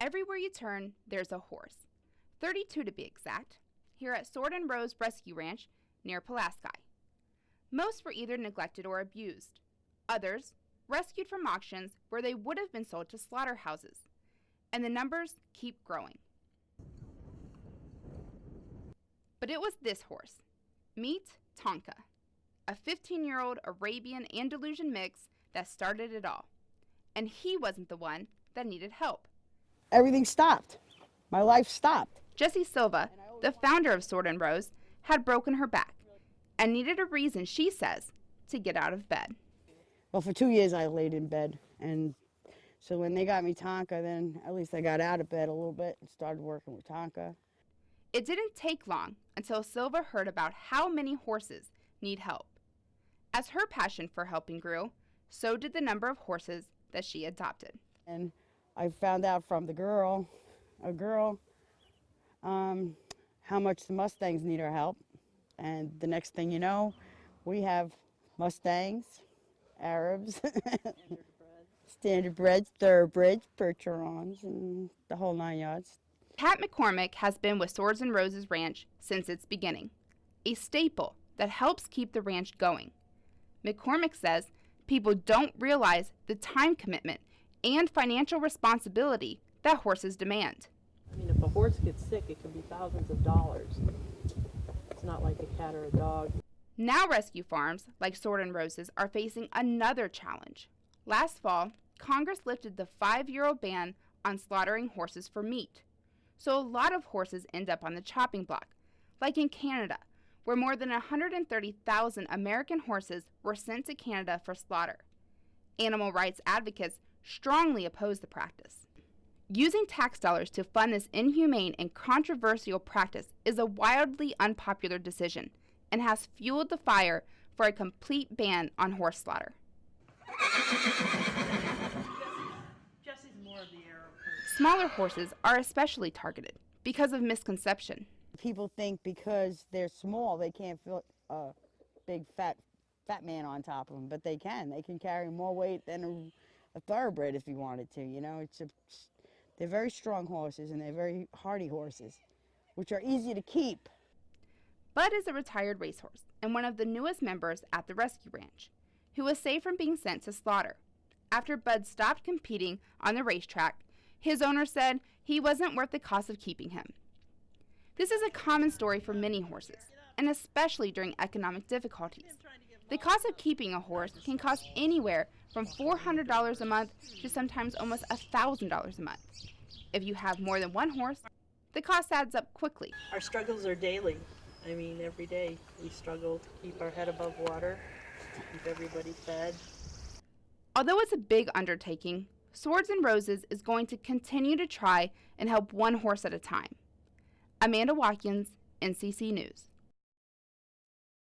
Everywhere you turn, there's a horse. 32 to be exact, here at Sword and Rose Rescue Ranch near Pulaski. Most were either neglected or abused. Others, rescued from auctions where they would have been sold to slaughterhouses. And the numbers keep growing. But it was this horse. Meet Tonka, a 15-year-old Arabian Andalusian mix that started it all. And he wasn't the one that needed help. Everything stopped. My life stopped. Jessie Silva, the founder of Sword and Rose, had broken her back and needed a reason, she says, to get out of bed. Well, for 2 years I laid in bed, and so when they got me Tonka, then at least I got out of bed a little bit and started working with Tonka. It didn't take long until Silva heard about how many horses need help. As her passion for helping grew, so did the number of horses that she adopted. And I found out from a girl, how much the Mustangs need our help. And the next thing you know, we have Mustangs, Arabs, standardbreds, thoroughbreds, Percherons, and the whole 9 yards. Pat McCormick has been with Swords and Roses Ranch since its beginning, a staple that helps keep the ranch going. McCormick says people don't realize the time commitment and financial responsibility that horses demand. I mean, if a horse gets sick, it can be thousands of dollars. It's not like a cat or a dog. Now rescue farms like Sword and Roses are facing another challenge. Last fall, Congress lifted the 5-year-old ban on slaughtering horses for meat. So a lot of horses end up on the chopping block, like in Canada, where more than 130,000 American horses were sent to Canada for slaughter. Animal rights advocates strongly oppose the practice. Using tax dollars to fund this inhumane and controversial practice is a wildly unpopular decision and has fueled the fire for a complete ban on horse slaughter. Smaller horses are especially targeted because of misconception. People think because they're small, they can't fit a big fat man on top of them, but they can. They can carry more weight than a thoroughbred if you wanted to. You know, they're very strong horses and they're very hardy horses, which are easy to keep. Bud is a retired racehorse and one of the newest members at the rescue ranch, who was saved from being sent to slaughter. After Bud stopped competing on the racetrack, his owner said he wasn't worth the cost of keeping him. This is a common story for many horses, and especially during economic difficulties. The cost of keeping a horse can cost anywhere from $400 a month to sometimes almost $1,000 a month. If you have more than one horse, the cost adds up quickly. Our struggles are daily. I mean, every day we struggle to keep our head above water, keep everybody fed. Although it's a big undertaking, Swords and Roses is going to continue to try and help one horse at a time. Amanda Watkins, NCC News.